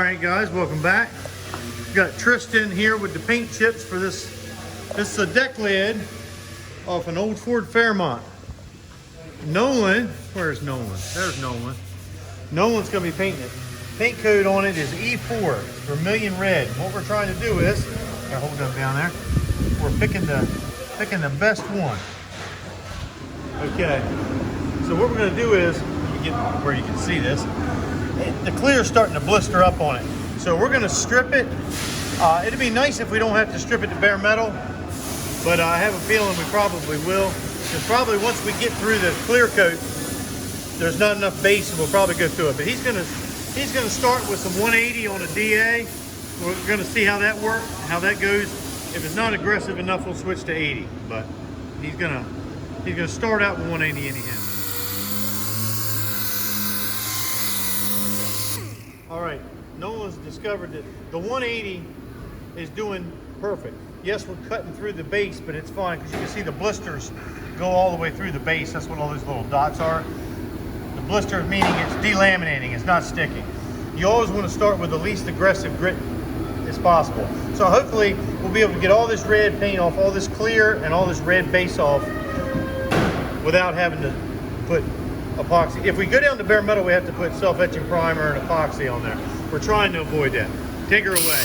right, guys, welcome back. We've got Tristan here with the paint chips for this. This is a deck lid off an old Ford Fairmont. Nolan, where's Nolan? There's Nolan. Nolan's gonna be painting it. Paint code on it is E4, vermilion red. What we're trying to do is, I'll hold them down there. We're picking the best one. Okay, so what we're gonna do is, let me get where you can see this. The clear's starting to blister up on it. So we're gonna strip it. It'd be nice if we don't have to strip it to bare metal, but I have a feeling we probably will. Because probably once we get through the clear coat, there's not enough base and we'll probably go through it. But he's gonna start with some 180 on a DA. We're gonna see how that works, how that goes. If it's not aggressive enough, we'll switch to 80. But he's gonna start out with 180 anyhow. All right, Nolan's discovered that the 180 is doing perfect. Yes, we're cutting through the base, but it's fine because you can see the blisters go all the way through the base. That's what all these little dots are. The blister meaning it's delaminating, it's not sticking. You always want to start with the least aggressive grit as possible. So hopefully we'll be able to get all this red paint off, all this clear and all this red base off without having to put epoxy. If we go down to bare metal, we have to put self-etching primer and epoxy on there. We're trying to avoid that. Take her away.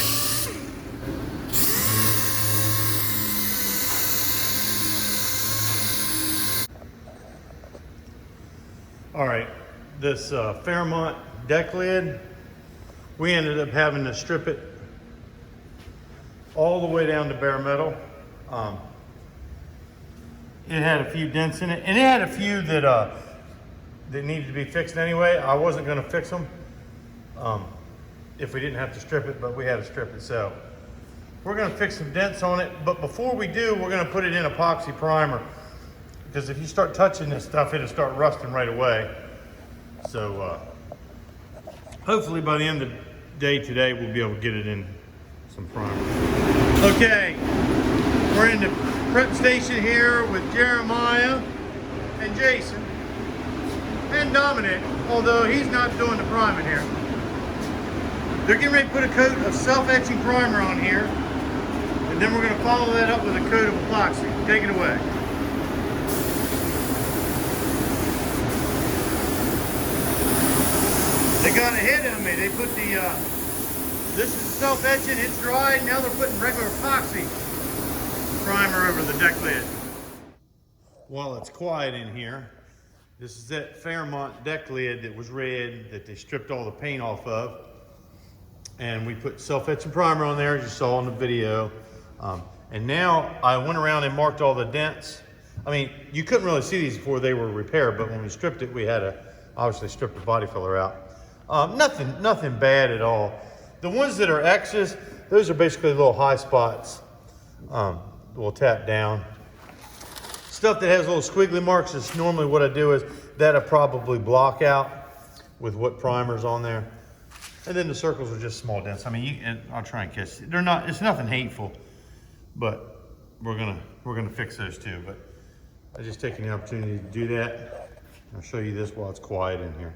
All right, this Fairmont deck lid, we ended up having to strip it all the way down to bare metal. It had a few dents in it, and it had a few that needed to be fixed anyway. I wasn't gonna fix them if we didn't have to strip it, but we had to strip it. So we're gonna fix some dents on it, but before we do, we're gonna put it in epoxy primer. Because if you start touching this stuff, it'll start rusting right away. So hopefully by the end of the day today, we'll be able to get it in some primer. Okay, we're in the prep station here with Jeremiah and Jason and Dominic, although he's not doing the priming here. They're getting ready to put a coat of self-etching primer on here, and then we're gonna follow that up with a coat of epoxy. Take it away. They got ahead of me. They put this is self-etching, it's dry. Now they're putting regular epoxy primer over the deck lid. While it's quiet in here, this is that Fairmont deck lid that was red that they stripped all the paint off of. And we put self-etching primer on there, as you saw in the video. And now I went around and marked all the dents. I mean, you couldn't really see these before they were repaired, but when we stripped it, we had to obviously strip the body filler out. Nothing bad at all. The ones that are X's, those are basically little high spots. We'll tap down. Stuff that has little squiggly marks is normally what I do is that'll probably block out with what primer's on there. And then the circles are just small dents. I mean, and I'll try and catch. They're not. It's nothing hateful, but we're gonna fix those too. But I'm just taking the opportunity to do that. I'll show you this while it's quiet in here.